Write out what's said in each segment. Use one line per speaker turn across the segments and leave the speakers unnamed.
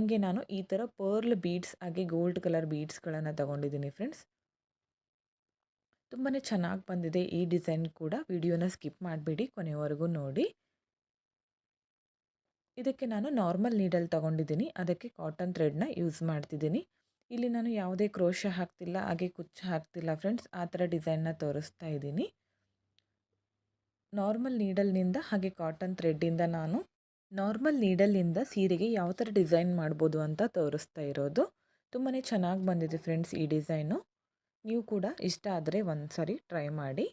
ಹಾಗೆ ನಾನು ಈ ಥರ ಪರ್ಲ್ ಬೀಡ್ಸ್ ಹಾಗೆ ಗೋಲ್ಡ್ ಕಲರ್ ಬೀಡ್ಸ್ಗಳನ್ನು ತಗೊಂಡಿದ್ದೀನಿ ಫ್ರೆಂಡ್ಸ್. ತುಂಬಾ ಚೆನ್ನಾಗಿ ಬಂದಿದೆ ಈ ಡಿಸೈನ್ ಕೂಡ. ವಿಡಿಯೋನ ಸ್ಕಿಪ್ ಮಾಡಬೇಡಿ, ಕೊನೆವರೆಗೂ ನೋಡಿ. ಇದಕ್ಕೆ ನಾನು ನಾರ್ಮಲ್ ನೀಡಲ್ ತಗೊಂಡಿದ್ದೀನಿ, ಅದಕ್ಕೆ ಕಾಟನ್ ಥ್ರೆಡ್ನ ಯೂಸ್ ಮಾಡ್ತಿದ್ದೀನಿ. ಇಲ್ಲಿ ನಾನು ಯಾವುದೇ ಕ್ರೋಶ ಹಾಕ್ತಿಲ್ಲ, ಹಾಗೆ ಕುಚ್ಚು ಹಾಕ್ತಿಲ್ಲ ಫ್ರೆಂಡ್ಸ್. ಆ ಥರ ಡಿಸೈನ್ನ ತೋರಿಸ್ತಾ ಇದ್ದೀನಿ. ನಾರ್ಮಲ್ ನೀಡಲ್ನಿಂದ ಹಾಗೆ ಕಾಟನ್ ಥ್ರೆಡ್ಡಿಂದ ನಾನು ನಾರ್ಮಲ್ ನೀಡಲ್ನಿಂದ ಸೀರೆಗೆ ಯಾವ ಥರ ಡಿಸೈನ್ ಮಾಡ್ಬೋದು ಅಂತ ತೋರಿಸ್ತಾ ಇರೋದು. ತುಂಬಾ ಚೆನ್ನಾಗಿ ಬಂದಿದೆ ಫ್ರೆಂಡ್ಸ್ ಈ ಡಿಸೈನು. ನೀವು ಕೂಡ ಇಷ್ಟ ಆದರೆ ಒಂದು ಸಾರಿ ಟ್ರೈ ಮಾಡಿ.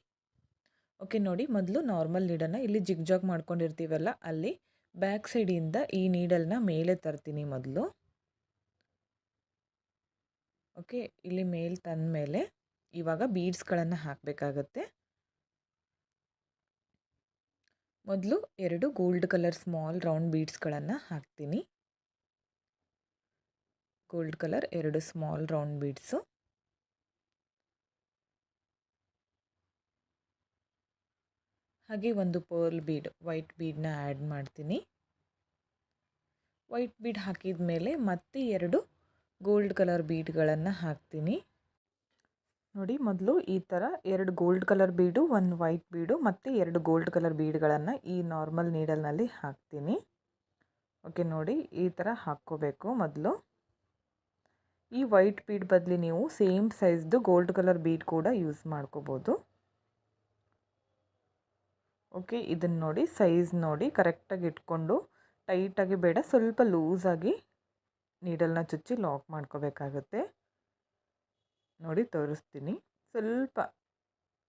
ಓಕೆ ನೋಡಿ, ಮೊದಲು ನಾರ್ಮಲ್ ನೀಡಲ್ನ ಇಲ್ಲಿ ಜಿಗ್ಜಾಗ್ ಮಾಡ್ಕೊಂಡಿರ್ತೀವಲ್ಲ ಅಲ್ಲಿ ಬ್ಯಾಕ್ ಸೈಡಿಂದ ಈ ನೀಡಲ್ನ ಮೇಲೆ ತರ್ತೀನಿ ಮೊದಲು. ಓಕೆ, ಇಲ್ಲಿ ಮೇಲೆ ತಂದ ಮೇಲೆ ಇವಾಗ ಬೀಡ್ಸ್ಗಳನ್ನು ಹಾಕಬೇಕಾಗತ್ತೆ. ಮೊದಲು 2 ಗೋಲ್ಡ್ ಕಲರ್ ಸ್ಮಾಲ್ ರೌಂಡ್ ಬೀಡ್ಸ್ಗಳನ್ನು ಹಾಕ್ತೀನಿ. Gold colour 2 small round beads. ಹಾಗೆ ಒಂದು ಪರ್ಲ್ ಬೀಡ್, ವೈಟ್ ಬೀಡನ್ನ ಆ್ಯಡ್ ಮಾಡ್ತೀನಿ. ವೈಟ್ ಬೀಡ್ ಹಾಕಿದ ಮೇಲೆ ಮತ್ತೆ 2 ಗೋಲ್ಡ್ ಕಲರ್ ಬೀಡ್ಗಳನ್ನು ಹಾಕ್ತೀನಿ. ನೋಡಿ, ಮೊದಲು ಈ ಥರ 2 ಗೋಲ್ಡ್ ಕಲರ್ ಬೀಡು, 1 ವೈಟ್ ಬೀಡು ಮತ್ತು 2 ಗೋಲ್ಡ್ ಕಲರ್ ಬೀಡ್ಗಳನ್ನು ಈ ನಾರ್ಮಲ್ ನೀಡಲ್ನಲ್ಲಿ ಹಾಕ್ತೀನಿ. ಓಕೆ ನೋಡಿ, ಈ ಥರ ಹಾಕ್ಕೋಬೇಕು ಮೊದಲು. ಈ ವೈಟ್ ಬೀಡ್ ಬದಲು ನೀವು ಸೇಮ್ ಸೈಜ್ದು ಗೋಲ್ಡ್ ಕಲರ್ ಬೀಡ್ ಕೂಡ ಯೂಸ್ ಮಾಡ್ಕೋಬೋದು. ಓಕೆ, ಇದನ್ನು ನೋಡಿ, ಸೈಜ್ ನೋಡಿ ಕರೆಕ್ಟಾಗಿ ಇಟ್ಕೊಂಡು, ಟೈಟಾಗಿ ಬೇಡ, ಸ್ವಲ್ಪ ಲೂಸಾಗಿ ನೀಡಲ್ನ ಚುಚ್ಚಿ ಲಾಕ್ ಮಾಡ್ಕೋಬೇಕಾಗುತ್ತೆ. ನೋಡಿ ತೋರಿಸ್ತೀನಿ. ಸ್ವಲ್ಪ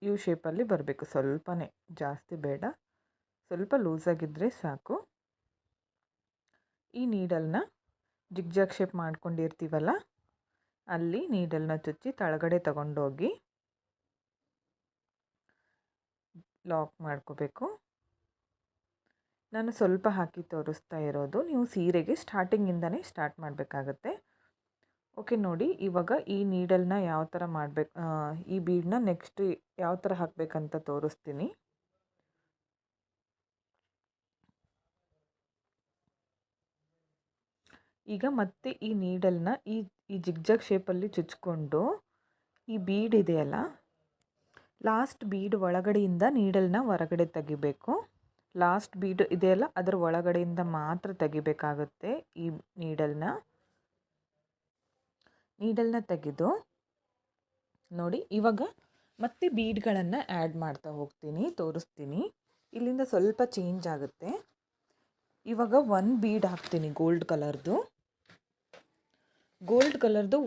ಯು ಶೇಪಲ್ಲಿ ಬರಬೇಕು, ಸ್ವಲ್ಪನೇ, ಜಾಸ್ತಿ ಬೇಡ, ಸ್ವಲ್ಪ ಲೂಸಾಗಿದ್ದರೆ ಸಾಕು. ಈ ನೀಡಲ್ನ ಜಿಗ್ಜಾಗ್ ಶೇಪ್ ಮಾಡ್ಕೊಂಡಿರ್ತೀವಲ್ಲ ಅಲ್ಲಿ ನೀಡಲ್ನ ಚುಚ್ಚಿ ತಳಗಡೆ ತಗೊಂಡೋಗಿ ಲಾಕ್ ಮಾಡ್ಕೋಬೇಕು. ನಾನು ಸ್ವಲ್ಪ ಹಾಕಿ ತೋರಿಸ್ತಾ ಇರೋದು, ನೀವು ಸೀರೆಗೆ ಸ್ಟಾರ್ಟಿಂಗಿಂದನೇ ಸ್ಟಾರ್ಟ್ ಮಾಡಬೇಕಾಗತ್ತೆ. ಓಕೆ ನೋಡಿ, ಇವಾಗ ಈ ನೀಡಲ್ನ ಯಾವ ಥರ ಮಾಡಬೇಕು, ಈ ಬೀಡನ್ನ ನೆಕ್ಸ್ಟ್ ಯಾವ ಥರ ಹಾಕಬೇಕಂತ ತೋರಿಸ್ತೀನಿ. ಈಗ ಮತ್ತೆ ಈ ನೀಡಲ್ನ ಈ ಜಿಗ್ಜಾಗ್ ಶೇಪಲ್ಲಿ ಚುಚ್ಕೊಂಡು ಈ ಬೀಡ್ ಇದೆಯಲ್ಲ, ಲಾಸ್ಟ್ ಬೀಡ್ ಒಳಗಡೆಯಿಂದ ನೀಡಲ್ನ ಹೊರಗಡೆ ತೆಗಿಬೇಕು. ಲಾಸ್ಟ್ ಬೀಡ್ ಇದೆಯಲ್ಲ ಅದರ ಒಳಗಡೆಯಿಂದ ಮಾತ್ರ ತೆಗಿಬೇಕಾಗುತ್ತೆ ಈ ನೀಡಲ್ನ ತೆಗೆದು ನೋಡಿ. ಇವಾಗ ಮತ್ತೆ ಬೀಡ್ಗಳನ್ನು ಆ್ಯಡ್ ಮಾಡ್ತಾ ಹೋಗ್ತೀನಿ, ತೋರಿಸ್ತೀನಿ. ಇಲ್ಲಿಂದ ಸ್ವಲ್ಪ ಚೇಂಜ್ ಆಗುತ್ತೆ. ಇವಾಗ 1 ಬೀಡ್ ಹಾಕ್ತೀನಿ, ಗೋಲ್ಡ್ ಕಲರ್ದು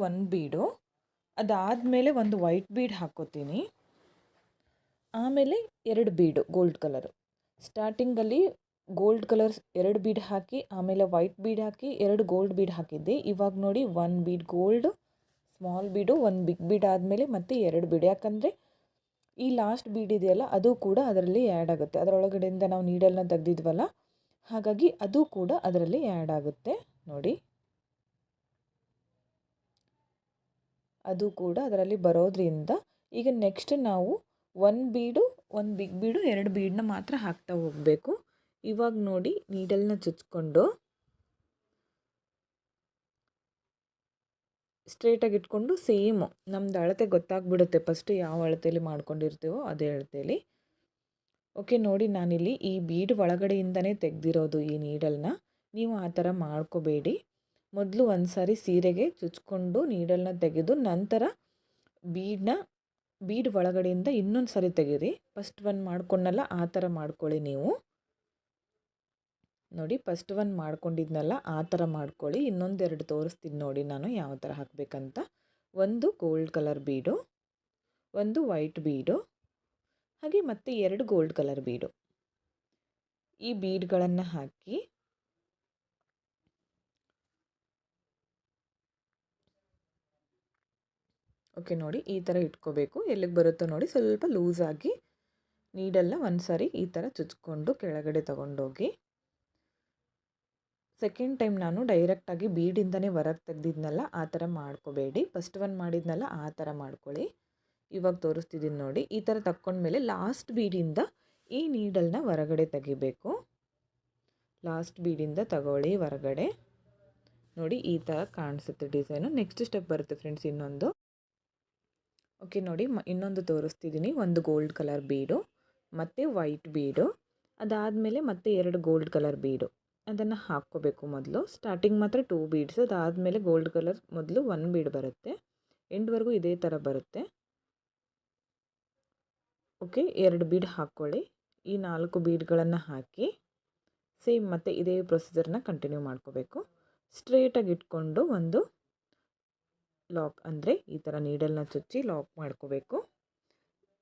1 ಬೀಡು. ಅದಾದಮೇಲೆ ಒಂದು ವೈಟ್ ಬೀಡ್ ಹಾಕ್ಕೋತೀನಿ. ಆಮೇಲೆ 2 ಬೀಡು ಗೋಲ್ಡ್ ಕಲರು. ಸ್ಟಾರ್ಟಿಂಗಲ್ಲಿ ಗೋಲ್ಡ್ ಕಲರ್ಸ್ 2 ಬೀಡ್ ಹಾಕಿ, ಆಮೇಲೆ ವೈಟ್ ಬೀಡ್ ಹಾಕಿ 2 ಗೋಲ್ಡ್ ಬೀಡ್ ಹಾಕಿದ್ದೆ. ಇವಾಗ ನೋಡಿ 1 ಬೀಡ್ ಗೋಲ್ಡ್ ಸ್ಮಾಲ್ ಬೀಡು, 1 ಬಿಗ್ ಬೀಡ್ ಆದಮೇಲೆ ಮತ್ತೆ 2 ಬೀಡ್. ಯಾಕಂದರೆ ಈ ಲಾಸ್ಟ್ ಬೀಡ್ ಇದೆಯಲ್ಲ ಅದು ಕೂಡ ಅದರಲ್ಲಿ ಆ್ಯಡ್ ಆಗುತ್ತೆ. ಅದರೊಳಗಡೆಯಿಂದ ನಾವು ನೀಡಲ್ನ ತೆಗೆದಿದ್ವಲ್ಲ, ಹಾಗಾಗಿ ಅದು ಕೂಡ ಅದರಲ್ಲಿ ಆ್ಯಡ್ ಆಗುತ್ತೆ. ನೋಡಿ, ಅದು ಕೂಡ ಅದರಲ್ಲಿ ಬರೋದ್ರಿಂದ ಈಗ ನೆಕ್ಸ್ಟ್ ನಾವು 1 ಬೀಡು, 1 ಬಿಗ್ ಬೀಡು, 2 ಬೀಡನ್ನ ಮಾತ್ರ ಹಾಕ್ತಾ ಹೋಗಬೇಕು. ಇವಾಗ ನೋಡಿ, ನೀಡಲ್ನ ಚುಚ್ಕೊಂಡು ಸ್ಟ್ರೇಟಾಗಿ ಇಟ್ಕೊಂಡು ಸೇಮು ನಮ್ಮದು ಅಳತೆ ಗೊತ್ತಾಗ್ಬಿಡುತ್ತೆ ಫಸ್ಟು ಯಾವ ಅಳತೆಯಲ್ಲಿ ಮಾಡ್ಕೊಂಡಿರ್ತೀವೋ ಅದೇ ಅಳತೆಯಲ್ಲಿ. ಓಕೆ ನೋಡಿ, ನಾನಿಲ್ಲಿ ಈ ಬೀಡ್ ಒಳಗಡೆಯಿಂದನೇ ತೆಗೆದಿರೋದು ಈ ನೀಡಲ್ನ. ನೀವು ಆ ಥರ ಮಾಡ್ಕೋಬೇಡಿ. ಮೊದಲು ಒಂದು ಸಾರಿ ಸೀರೆಗೆ ಚುಚ್ಕೊಂಡು ನೀಡಲ್ನ ತೆಗೆದು ನಂತರ ಬೀಡ್ ಒಳಗಡೆಯಿಂದ ಇನ್ನೊಂದು ಸಾರಿ ತೆಗೀರಿ. ಫಸ್ಟ್ 1 ಮಾಡ್ಕೊಂಡಲ್ಲ ಆ ಥರ ಮಾಡ್ಕೊಳ್ಳಿ ನೀವು. ನೋಡಿ, ಫಸ್ಟ್ 1 ಮಾಡ್ಕೊಂಡಿದ್ನಲ್ಲ ಆ ಥರ ಮಾಡ್ಕೊಳ್ಳಿ. ಇನ್ನೊಂದು 2 ತೋರಿಸ್ತೀನಿ ನೋಡಿ ನಾನು ಯಾವ ಥರ ಹಾಕಬೇಕಂತ. 1 ಗೋಲ್ಡ್ ಕಲರ್ ಬೀಡು, 1 ವೈಟ್ ಬೀಡು, ಹಾಗೆ ಮತ್ತೆ 2 ಗೋಲ್ಡ್ ಕಲರ್ ಬೀಡು. ಈ ಬೀಡ್ಗಳನ್ನು ಹಾಕಿ ಓಕೆ ನೋಡಿ, ಈ ಥರ ಇಟ್ಕೋಬೇಕು. ಎಲ್ಲಿಗೆ ಬರುತ್ತೋ ನೋಡಿ, ಸ್ವಲ್ಪ ಲೂಸಾಗಿ ನೀಡಲ್ನ ಒಂದು ಸಾರಿ ಈ ಥರ ಚುಚ್ಕೊಂಡು ಕೆಳಗಡೆ ತಗೊಂಡೋಗಿ. ಸೆಕೆಂಡ್ ಟೈಮ್ ನಾನು ಡೈರೆಕ್ಟಾಗಿ ಬೀಡಿಂದನೇ ಹೊರಗೆ ತೆಗ್ದಿದ್ನಲ್ಲ ಆ ಥರ ಮಾಡ್ಕೋಬೇಡಿ. ಫಸ್ಟ್ 1 ಮಾಡಿದ್ನಲ್ಲ ಆ ಥರ ಮಾಡ್ಕೊಳ್ಳಿ. ಇವಾಗ ತೋರಿಸ್ತಿದ್ದೀನಿ ನೋಡಿ. ಈ ಥರ ತಕ್ಕೊಂಡ್ಮೇಲೆ ಲಾಸ್ಟ್ ಬೀಡಿಂದ ಈ ನೀಡಲ್ನ ಹೊರಗಡೆ ತೆಗಿಬೇಕು. ಲಾಸ್ಟ್ ಬೀಡಿಂದ ತಗೊಳ್ಳಿ ಹೊರಗಡೆ. ನೋಡಿ ಈ ಥರ ಕಾಣಿಸುತ್ತೆ ಡಿಸೈನು. ನೆಕ್ಸ್ಟ್ ಸ್ಟೆಪ್ ಬರುತ್ತೆ ಫ್ರೆಂಡ್ಸ್ ಇನ್ನೊಂದು. ಓಕೆ ನೋಡಿ ಇನ್ನೊಂದು ತೋರಿಸ್ತಿದ್ದೀನಿ. ಒಂದು ಗೋಲ್ಡ್ ಕಲರ್ ಬೀಡು ಮತ್ತು ವೈಟ್ ಬೀಡು, ಅದಾದಮೇಲೆ ಮತ್ತೆ 2 ಗೋಲ್ಡ್ ಕಲರ್ ಬೀಡು ಅದನ್ನು ಹಾಕ್ಕೋಬೇಕು. ಮೊದಲು ಸ್ಟಾರ್ಟಿಂಗ್ ಮಾತ್ರ 2 ಬೀಡ್ಸ್, ಅದಾದಮೇಲೆ ಗೋಲ್ಡ್ ಕಲರ್ ಮೊದಲು 1 ಬೀಡ್ ಬರುತ್ತೆ. ಎಂಡ್ವರೆಗೂ ಇದೇ ಥರ ಬರುತ್ತೆ. ಓಕೆ 2 ಬೀಡ್ ಹಾಕ್ಕೊಳ್ಳಿ. ಈ 4 ಬೀಡ್ಗಳನ್ನು ಹಾಕಿ ಸೇಮ್ ಮತ್ತೆ ಇದೇ ಪ್ರೊಸೀಜರ್ನ ಕಂಟಿನ್ಯೂ ಮಾಡ್ಕೋಬೇಕು. ಸ್ಟ್ರೇಟಾಗಿ ಇಟ್ಕೊಂಡು ಒಂದು ಲಾಕ್ ಅಂದರೆ ಈ ಥರ ನೀಡಲ್ನ ಚುಚ್ಚಿ ಲಾಕ್ ಮಾಡ್ಕೋಬೇಕು.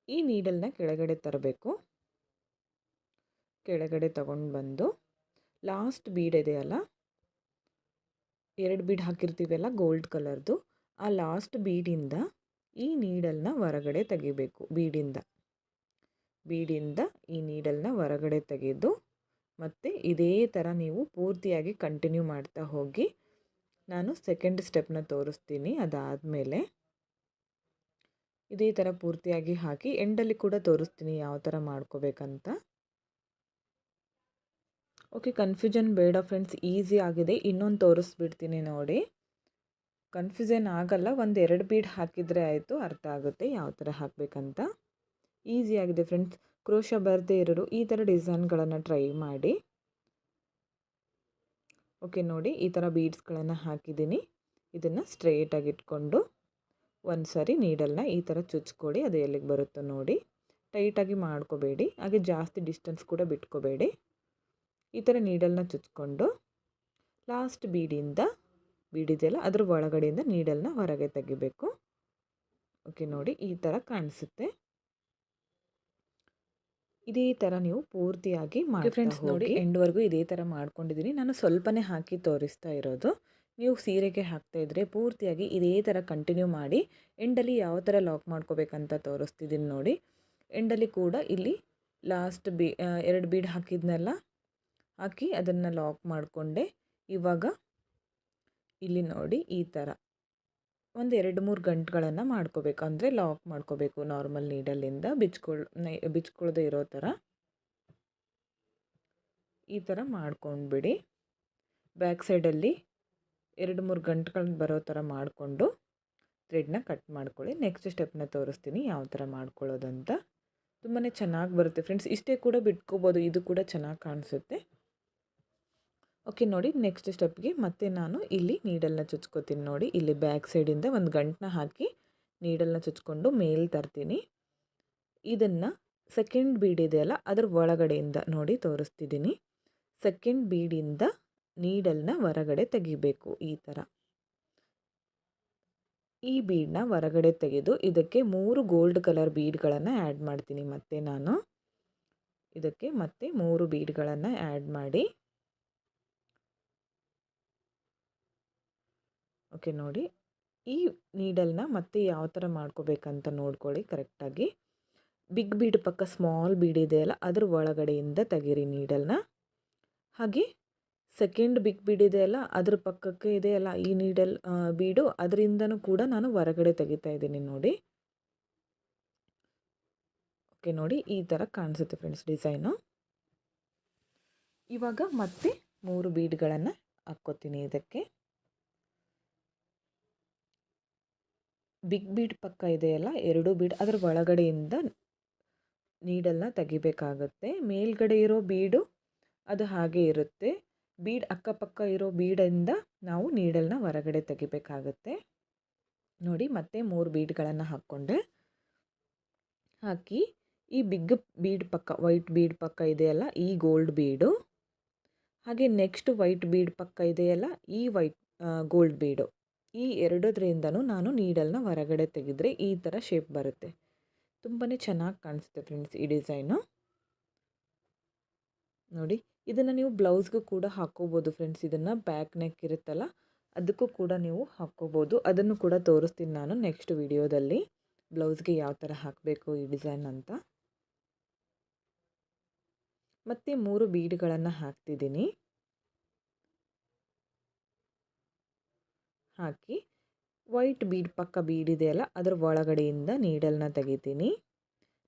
ಈ ನೀಡಲ್ನ ಕೆಳಗಡೆ ತರಬೇಕು. ಕೆಳಗಡೆ ತಗೊಂಡು ಬಂದು ಲಾಸ್ಟ್ ಬೀಡ್ ಇದೆಯಲ್ಲ, 2 ಬೀಡ್ ಹಾಕಿರ್ತೀವಲ್ಲ ಗೋಲ್ಡ್ ಕಲರ್ದು, ಆ ಲಾಸ್ಟ್ ಬೀಡಿಂದ ಈ ನೀಡಲ್ನ ಹೊರಗಡೆ ತೆಗಿಬೇಕು. ಬೀಡಿಂದ ಈ ನೀಡಲ್ನ ಹೊರಗಡೆ ತೆಗೆದು ಮತ್ತು ಇದೇ ಥರ ನೀವು ಪೂರ್ತಿಯಾಗಿ ಕಂಟಿನ್ಯೂ ಮಾಡ್ತಾ ಹೋಗಿ. ನಾನು ಸೆಕೆಂಡ್ ಸ್ಟೆಪ್ನ ತೋರಿಸ್ತೀನಿ. ಅದಾದಮೇಲೆ ಇದೇ ಥರ ಪೂರ್ತಿಯಾಗಿ ಹಾಕಿ ಎಂಡಲ್ಲಿ ಕೂಡ ತೋರಿಸ್ತೀನಿ ಯಾವ ಥರ ಮಾಡ್ಕೋಬೇಕಂತ. ಓಕೆ ಕನ್ಫ್ಯೂಷನ್ ಬೇಡ ಫ್ರೆಂಡ್ಸ್, ಈಸಿ ಆಗಿದೆ. ಇನ್ನೊಂದು ತೋರಿಸ್ಬಿಡ್ತೀನಿ ನೋಡಿ, ಕನ್ಫ್ಯೂಷನ್ ಆಗಲ್ಲ. 1-2 ಬೀಡ್ ಹಾಕಿದರೆ ಆಯಿತು, ಅರ್ಥ ಆಗುತ್ತೆ ಯಾವ ಥರ ಹಾಕಬೇಕಂತ. ಈಸಿಯಾಗಿದೆ ಫ್ರೆಂಡ್ಸ್. ಕ್ರೋಶ ಬರದೇ ಇರೋರು ಈ ಥರ ಡಿಸೈನ್ಗಳನ್ನು ಟ್ರೈ ಮಾಡಿ. ಓಕೆ ನೋಡಿ ಈ ಥರ ಬೀಡ್ಸ್ಗಳನ್ನು ಹಾಕಿದ್ದೀನಿ. ಇದನ್ನು ಸ್ಟ್ರೇಟಾಗಿ ಇಟ್ಕೊಂಡು ಒಂದು ಸಾರಿ ನೀಡಲ್ನ ಈ ಥರ ಚುಚ್ಕೊಳ್ಳಿ. ಅದು ಎಲ್ಲಿಗೆ ಬರುತ್ತೋ ನೋಡಿ, ಟೈಟಾಗಿ ಮಾಡ್ಕೋಬೇಡಿ, ಹಾಗೆ ಜಾಸ್ತಿ ಡಿಸ್ಟೆನ್ಸ್ ಕೂಡ ಬಿಟ್ಕೋಬೇಡಿ. ಈ ಥರ ನೀಡಲ್ನ ಚುಚ್ಕೊಂಡು ಲಾಸ್ಟ್ ಬೀಡಿದೆಯಲ್ಲ ಅದ್ರ ಒಳಗಡೆಯಿಂದ ನೀಡಲ್ನ ಹೊರಗೆ ತೆಗಿಬೇಕು. ಓಕೆ ನೋಡಿ ಈ ಥರ ಕಾಣಿಸುತ್ತೆ. ಇದೇ ಥರ ನೀವು ಪೂರ್ತಿಯಾಗಿ ಮಾಡಿ ಫ್ರೆಂಡ್ಸ್. ನೋಡಿ ಎಂಡ್ವರೆಗೂ ಇದೇ ಥರ ಮಾಡ್ಕೊಂಡಿದ್ದೀನಿ. ನಾನು ಸ್ವಲ್ಪನೇ ಹಾಕಿ ತೋರಿಸ್ತಾ ಇರೋದು. ನೀವು ಸೀರೆಗೆ ಹಾಕ್ತಾಯಿದ್ರೆ ಪೂರ್ತಿಯಾಗಿ ಇದೇ ಥರ ಕಂಟಿನ್ಯೂ ಮಾಡಿ. ಎಂಡಲ್ಲಿ ಯಾವ ಥರ ಲಾಕ್ ಮಾಡ್ಕೋಬೇಕಂತ ತೋರಿಸ್ತಿದ್ದೀನಿ ನೋಡಿ. ಎಂಡಲ್ಲಿ ಕೂಡ ಇಲ್ಲಿ ಲಾಸ್ಟ್ 2 ಬೀಡ್ ಹಾಕಿದ್ನೆಲ್ಲ ಹಾಕಿ ಅದನ್ನು ಲಾಕ್ ಮಾಡಿಕೊಂಡೆ. ಇವಾಗ ಇಲ್ಲಿ ನೋಡಿ ಈ ಥರ ಒಂದು 2-3 ಗಂಟುಗಳನ್ನು ಮಾಡ್ಕೋಬೇಕು. ಅಂದರೆ ಲಾಕ್ ಮಾಡ್ಕೋಬೇಕು ನಾರ್ಮಲ್ ನೀಡಲ್ಲಿಂದ ಬಿಚ್ಕೊಳ್ಳದೆ ಇರೋ ಥರ ಈ ಥರ ಮಾಡ್ಕೊಂಡ್ಬಿಡಿ. ಬ್ಯಾಕ್ ಸೈಡಲ್ಲಿ 2-3 ಗಂಟುಗಳನ್ನ ಬರೋ ಥರ ಮಾಡಿಕೊಂಡು ಥ್ರೆಡ್ನ ಕಟ್ ಮಾಡ್ಕೊಳ್ಳಿ. ನೆಕ್ಸ್ಟ್ ಸ್ಟೆಪ್ನ ತೋರಿಸ್ತೀನಿ ಯಾವ ಥರ ಮಾಡ್ಕೊಳ್ಳೋದಂತ. ತುಂಬಾ ಚೆನ್ನಾಗಿ ಬರುತ್ತೆ ಫ್ರೆಂಡ್ಸ್. ಇಷ್ಟೇ ಕೂಡ ಬಿಟ್ಕೋಬೋದು, ಇದು ಕೂಡ ಚೆನ್ನಾಗಿ ಕಾಣಿಸುತ್ತೆ. ಓಕೆ ನೋಡಿ ನೆಕ್ಸ್ಟ್ ಸ್ಟೆಪ್ಗೆ ಮತ್ತೆ ನಾನು ಇಲ್ಲಿ ನೀಡಲ್ನ ಚುಚ್ಕೋತೀನಿ ನೋಡಿ. ಇಲ್ಲಿ ಬ್ಯಾಕ್ ಸೈಡಿಂದ ಒಂದು ಗಂಟನ್ನ ಹಾಕಿ ನೀಡಲ್ನ ಚುಚ್ಕೊಂಡು ಮೇಲೆ ತರ್ತೀನಿ. ಇದನ್ನು ಸೆಕೆಂಡ್ ಬೀಡ್ ಇದೆಯಲ್ಲ ಅದ್ರ ಒಳಗಡೆಯಿಂದ ನೋಡಿ ತೋರಿಸ್ತಿದ್ದೀನಿ. ಸೆಕೆಂಡ್ ಬೀಡಿಂದ ನೀಡಲ್ನ ಹೊರಗಡೆ ತೆಗಿಬೇಕು. ಈ ಥರ ಈ ಬೀಡನ್ನ ಹೊರಗಡೆ ತೆಗೆದು ಇದಕ್ಕೆ 3 ಗೋಲ್ಡ್ ಕಲರ್ ಬೀಡ್ಗಳನ್ನು ಆ್ಯಡ್ ಮಾಡ್ತೀನಿ. ಮತ್ತೆ ನಾನು ಇದಕ್ಕೆ ಮತ್ತೆ 3 ಬೀಡ್ಗಳನ್ನು ಆ್ಯಡ್ ಮಾಡಿ. ಓಕೆ ನೋಡಿ ಈ ನೀಡಲ್ನ ಮತ್ತೆ ಯಾವ ಥರ ಮಾಡ್ಕೋಬೇಕಂತ ನೋಡ್ಕೊಳ್ಳಿ ಕರೆಕ್ಟಾಗಿ. ಬಿಗ್ ಬೀಡ್ ಪಕ್ಕ ಸ್ಮಾಲ್ ಬೀಡ್ ಇದೆಯಲ್ಲ ಅದ್ರ ಒಳಗಡೆಯಿಂದ ತೆಗೀರಿ ನೀಡಲ್ನ. ಹಾಗೆ ಸೆಕೆಂಡ್ ಬಿಗ್ ಬೀಡ್ ಇದೆಯಲ್ಲ ಅದ್ರ ಪಕ್ಕಕ್ಕೆ ಇದೆಯಲ್ಲ ಈ ನೀಡಲ್ ಬೀಡು, ಅದರಿಂದನೂ ಕೂಡ ನಾನು ಹೊರಗಡೆ ತೆಗಿತಾ ಇದ್ದೀನಿ ನೋಡಿ. ಓಕೆ ನೋಡಿ ಈ ಥರ ಕಾಣಿಸುತ್ತೆ ಫ್ರೆಂಡ್ಸ್ ಡಿಸೈನು. ಇವಾಗ ಮತ್ತೆ 3 ಬೀಡ್ಗಳನ್ನು ಹಾಕ್ಕೋತೀನಿ ಇದಕ್ಕೆ. ಬಿಗ್ ಬೀಡ್ ಪಕ್ಕ ಇದೆಯಲ್ಲ 2 ಬೀಡ್ ಅದರ ಒಳಗಡೆಯಿಂದ ನೀಡಲ್ನ ತೆಗಿಬೇಕಾಗತ್ತೆ. ಮೇಲ್ಗಡೆ ಇರೋ ಬೀಡು ಅದು ಹಾಗೆ ಇರುತ್ತೆ. ಬೀಡ್ ಅಕ್ಕಪಕ್ಕ ಇರೋ ಬೀಡಿಂದ ನಾವು ನೀಡಲ್ನ ಹೊರಗಡೆ ತೆಗಿಬೇಕಾಗತ್ತೆ ನೋಡಿ. ಮತ್ತೆ 3 ಬೀಡ್ಗಳನ್ನು ಹಾಕ್ಕೊಂಡೆ. ಹಾಕಿ ಈ ಬಿಗ್ ಬೀಡ್ ಪಕ್ಕ ವೈಟ್ ಬೀಡ್ ಪಕ್ಕ ಇದೆಯಲ್ಲ ಈ ಗೋಲ್ಡ್ ಬೀಡು, ಹಾಗೆ ನೆಕ್ಸ್ಟ್ ವೈಟ್ ಬೀಡ್ ಪಕ್ಕ ಇದೆಯಲ್ಲ ಈ ಗೋಲ್ಡ್ ಬೀಡು, ಈ ಎರಡರಿಂದನೂ ನಾನು ನೀಡಲ್ನ ಹೊರಗಡೆ ತೆಗೆದ್ರೆ ಈ ಥರ ಶೇಪ್ ಬರುತ್ತೆ. ತುಂಬಾ ಚೆನ್ನಾಗಿ ಕಾಣಿಸುತ್ತೆ ಫ್ರೆಂಡ್ಸ್ ಈ ಡಿಸೈನು ನೋಡಿ. ಇದನ್ನು ನೀವು ಬ್ಲೌಸ್ಗೂ ಕೂಡ ಹಾಕ್ಕೋಬೋದು ಫ್ರೆಂಡ್ಸ್. ಇದನ್ನು ಬ್ಯಾಕ್ ನೆಕ್ ಇರುತ್ತಲ್ಲ ಅದಕ್ಕೂ ಕೂಡ ನೀವು ಹಾಕ್ಕೋಬೋದು. ಅದನ್ನು ಕೂಡ ತೋರಿಸ್ತೀನಿ ನಾನು ನೆಕ್ಸ್ಟ್ ವಿಡಿಯೋದಲ್ಲಿ ಬ್ಲೌಸ್ಗೆ ಯಾವ ಥರ ಹಾಕಬೇಕು ಈ ಡಿಸೈನ್ ಅಂತ. ಮತ್ತೆ 3 ಬೀಡ್ಗಳನ್ನು ಹಾಕ್ತಿದ್ದೀನಿ. ಹಾಕಿ ವೈಟ್ ಬೀಡ್ ಪಕ್ಕ ಬೀಡ್ ಇದೆಯಲ್ಲ ಅದರ ಒಳಗಡೆಯಿಂದ ನೀಡಲ್ನ ತೆಗಿತೀನಿ.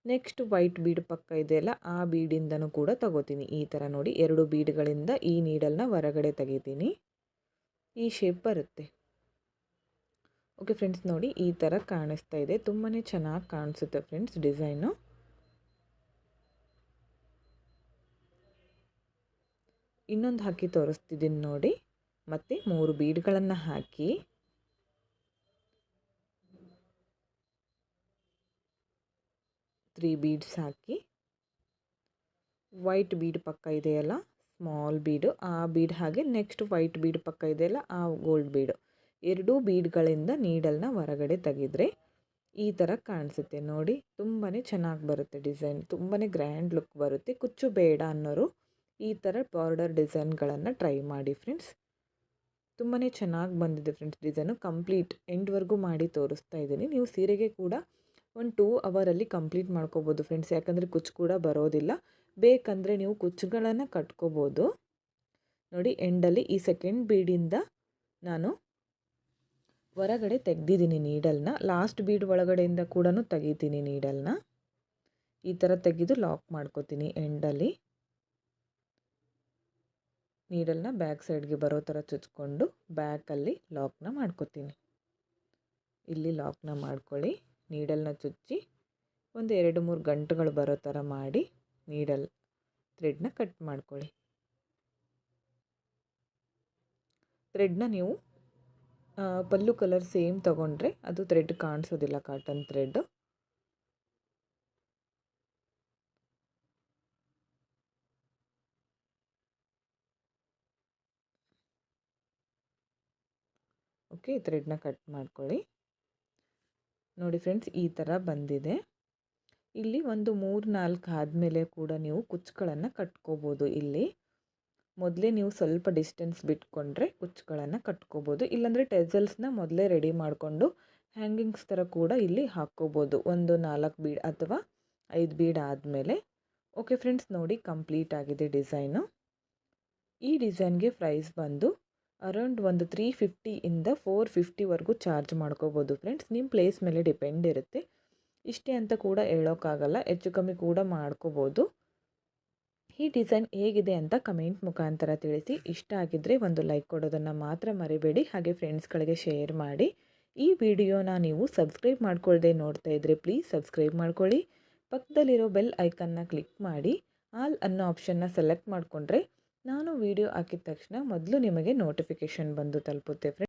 ನೆಕ್ಸ್ಟ್ ವೈಟ್ ಬೀಡ್ ಪಕ್ಕ ಇದೆಯಲ್ಲ ಆ ಬೀಡಿಂದನೂ ಕೂಡ ತಗೋತೀನಿ. ಈ ಥರ ನೋಡಿ 2 ಬೀಡ್ಗಳಿಂದ ಈ ನೀಡಲ್ನ ಹೊರಗಡೆ ತೆಗಿತೀನಿ. ಈ ಶೇಪ್ ಬರುತ್ತೆ. ಓಕೆ ಫ್ರೆಂಡ್ಸ್, ನೋಡಿ ಈ ಥರ ಕಾಣಿಸ್ತಾ ಇದೆ. ತುಂಬಾ ಚೆನ್ನಾಗಿ ಕಾಣಿಸುತ್ತೆ ಫ್ರೆಂಡ್ಸ್ ಡಿಸೈನು. ಇನ್ನೊಂದು ಹಾಕಿ ತೋರಿಸ್ತಿದ್ದೀನಿ ನೋಡಿ. ಮತ್ತು 3 ಬೀಡ್ಗಳನ್ನು ಹಾಕಿ ತ್ರೀ ಬೀಡ್ಸ್ ಹಾಕಿ ವೈಟ್ ಬೀಡ್ ಪಕ್ಕ ಇದೆಯಲ್ಲ ಸ್ಮಾಲ್ ಬೀಡು, ಆ ಬೀಡ್ ಹಾಗೆ ನೆಕ್ಸ್ಟ್ ವೈಟ್ ಬೀಡ್ ಪಕ್ಕ ಇದೆಯಲ್ಲ ಆ ಗೋಲ್ಡ್ ಬೀಡು, ಎರಡೂ ಬೀಡ್ಗಳಿಂದ ನೀಡಲ್ನ ಹೊರಗಡೆ ತೆಗೆದ್ರೆ ಈ ಥರ ಕಾಣಿಸುತ್ತೆ ನೋಡಿ. ತುಂಬಾ ಚೆನ್ನಾಗಿ ಬರುತ್ತೆ ಡಿಸೈನ್, ತುಂಬಾ ಗ್ರ್ಯಾಂಡ್ ಲುಕ್ ಬರುತ್ತೆ. ಕುಚ್ಚು ಬೇಡ ಅನ್ನೋರು ಈ ಥರ ಬಾರ್ಡರ್ ಡಿಸೈನ್ಗಳನ್ನು ಟ್ರೈ ಮಾಡಿ ಫ್ರೆಂಡ್ಸ್. ತುಂಬಾ ಚೆನ್ನಾಗಿ ಬಂದಿದೆ ಫ್ರೆಂಡ್ಸ್ ಡಿಸೈನು. ಕಂಪ್ಲೀಟ್ ಎಂಡ್ವರೆಗೂ ಮಾಡಿ ತೋರಿಸ್ತಾ ಇದ್ದೀನಿ. ನೀವು ಸೀರೆಗೆ ಕೂಡ ಒಂದು 2 ಅವರಲ್ಲಿ ಕಂಪ್ಲೀಟ್ ಮಾಡ್ಕೋಬೋದು ಫ್ರೆಂಡ್ಸ್, ಯಾಕಂದರೆ ಕುಚ್ಚು ಕೂಡ ಬರೋದಿಲ್ಲ. ಬೇಕಂದರೆ ನೀವು ಕುಚ್ಚುಗಳನ್ನು ಕಟ್ಕೋಬೋದು. ನೋಡಿ ಎಂಡಲ್ಲಿ ಈ ಸೆಕೆಂಡ್ ಬೀಡಿಂದ ನಾನು ಹೊರಗಡೆ ತೆಗೆದಿದ್ದೀನಿ ನೀಡಲ್ನ. ಲಾಸ್ಟ್ ಬೀಡ್ ಒಳಗಡೆಯಿಂದ ಕೂಡ ತೆಗಿತೀನಿ ನೀಡಲ್ನ. ಈ ಥರ ತೆಗೆದು ಲಾಕ್ ಮಾಡ್ಕೋತೀನಿ ಎಂಡಲ್ಲಿ. ನೀಡಲ್ನ ಬ್ಯಾಕ್ ಸೈಡ್ಗೆ ಬರೋ ಥರ ಚುಚ್ಕೊಂಡು ಬ್ಯಾಕಲ್ಲಿ ಲಾಕ್ನ ಮಾಡ್ಕೋತೀನಿ. ಇಲ್ಲಿ ಲಾಕ್ನ ಮಾಡ್ಕೊಳ್ಳಿ. ನೀಡಲ್ನ ಚುಚ್ಚಿ ಒಂದು 2-3 ಗಂಟುಗಳು ಬರೋ ಥರ ಮಾಡಿ ನೀಡಲ್ ಥ್ರೆಡ್ನ ಕಟ್ ಮಾಡ್ಕೊಳ್ಳಿ. ಥ್ರೆಡ್ನ ನೀವು ಪಲ್ಲು ಕಲರ್ ಸೇಮ್ ತೊಗೊಂಡ್ರೆ ಅದು ಥ್ರೆಡ್ ಕಾಣಿಸೋದಿಲ್ಲ, ಕಾಟನ್ ಥ್ರೆಡ್. ಓಕೆ, ಥ್ರೆಡ್ನ ಕಟ್ ಮಾಡ್ಕೊಳ್ಳಿ. ನೋಡಿ ಫ್ರೆಂಡ್ಸ್ ಈ ಥರ ಬಂದಿದೆ. ಇಲ್ಲಿ ಒಂದು 3-4 ಆದಮೇಲೆ ಕೂಡ ನೀವು ಕುಚ್ಚುಗಳನ್ನು ಕಟ್ಕೋಬೋದು. ಇಲ್ಲಿ ಮೊದಲೇ ನೀವು ಸ್ವಲ್ಪ ಡಿಸ್ಟೆನ್ಸ್ ಬಿಟ್ಕೊಂಡ್ರೆ ಕುಚ್ಚುಗಳನ್ನು ಕಟ್ಕೋಬೋದು. ಇಲ್ಲಾಂದರೆ ಟೆಸಲ್ಸ್ನ ಮೊದಲೇ ರೆಡಿ ಮಾಡಿಕೊಂಡು ಹ್ಯಾಂಗಿಂಗ್ಸ್ ಥರ ಕೂಡ ಇಲ್ಲಿ ಹಾಕ್ಕೋಬೋದು, ಒಂದು 4 ಬೀಡ್ ಅಥವಾ 5 ಬೀಡ್ ಆದಮೇಲೆ. ಓಕೆ ಫ್ರೆಂಡ್ಸ್, ನೋಡಿ ಕಂಪ್ಲೀಟ್ ಆಗಿದೆ ಡಿಸೈನು. ಈ ಡಿಸೈನ್ಗೆ ಪ್ರೈಸ್ ಬಂದು ಅರೌಂಡ್ ಒಂದು 350ಇಂದ 450ವರೆಗೂ ಚಾರ್ಜ್ ಮಾಡ್ಕೋಬೋದು ಫ್ರೆಂಡ್ಸ್. ನಿಮ್ಮ ಪ್ಲೇಸ್ ಮೇಲೆ ಡಿಪೆಂಡ್ ಇರುತ್ತೆ. ಇಷ್ಟೇ ಅಂತ ಕೂಡ ಹೇಳೋಕ್ಕಾಗಲ್ಲ, ಹೆಚ್ಚು ಕಮ್ಮಿ ಕೂಡ ಮಾಡ್ಕೋಬೋದು. ಈ ಡಿಸೈನ್ ಹೇಗಿದೆ ಅಂತ ಕಮೆಂಟ್ ಮುಖಾಂತರ ತಿಳಿಸಿ. ಇಷ್ಟ ಆಗಿದ್ದರೆ ಒಂದು ಲೈಕ್ ಕೊಡೋದನ್ನು ಮಾತ್ರ ಮರಿಬೇಡಿ. ಹಾಗೆ ಫ್ರೆಂಡ್ಸ್ಗಳಿಗೆ ಶೇರ್ ಮಾಡಿ. ಈ ವಿಡಿಯೋನ ನೀವು ಸಬ್ಸ್ಕ್ರೈಬ್ ಮಾಡ್ಕೊಳ್ಳದೆ ನೋಡ್ತಾ ಇದ್ದರೆ ಪ್ಲೀಸ್ ಸಬ್ಸ್ಕ್ರೈಬ್ ಮಾಡ್ಕೊಳ್ಳಿ. ಪಕ್ಕದಲ್ಲಿರೋ ಬೆಲ್ ಐಕನ್ನ ಕ್ಲಿಕ್ ಮಾಡಿ ಆಲ್ ಅನ್ನೋ ಆಪ್ಷನ್ನ ಸೆಲೆಕ್ಟ್ ಮಾಡಿಕೊಂಡ್ರೆ ನಾನು ವಿಡಿಯೋ ಹಾಕಿದ ತಕ್ಷಣ ಮೊದಲು ನಿಮಗೆ ನೋಟಿಫಿಕೇಷನ್ ಬಂದು ತಲುಪುತ್ತೆ ಫ್ರೆಂಡ್ಸ್.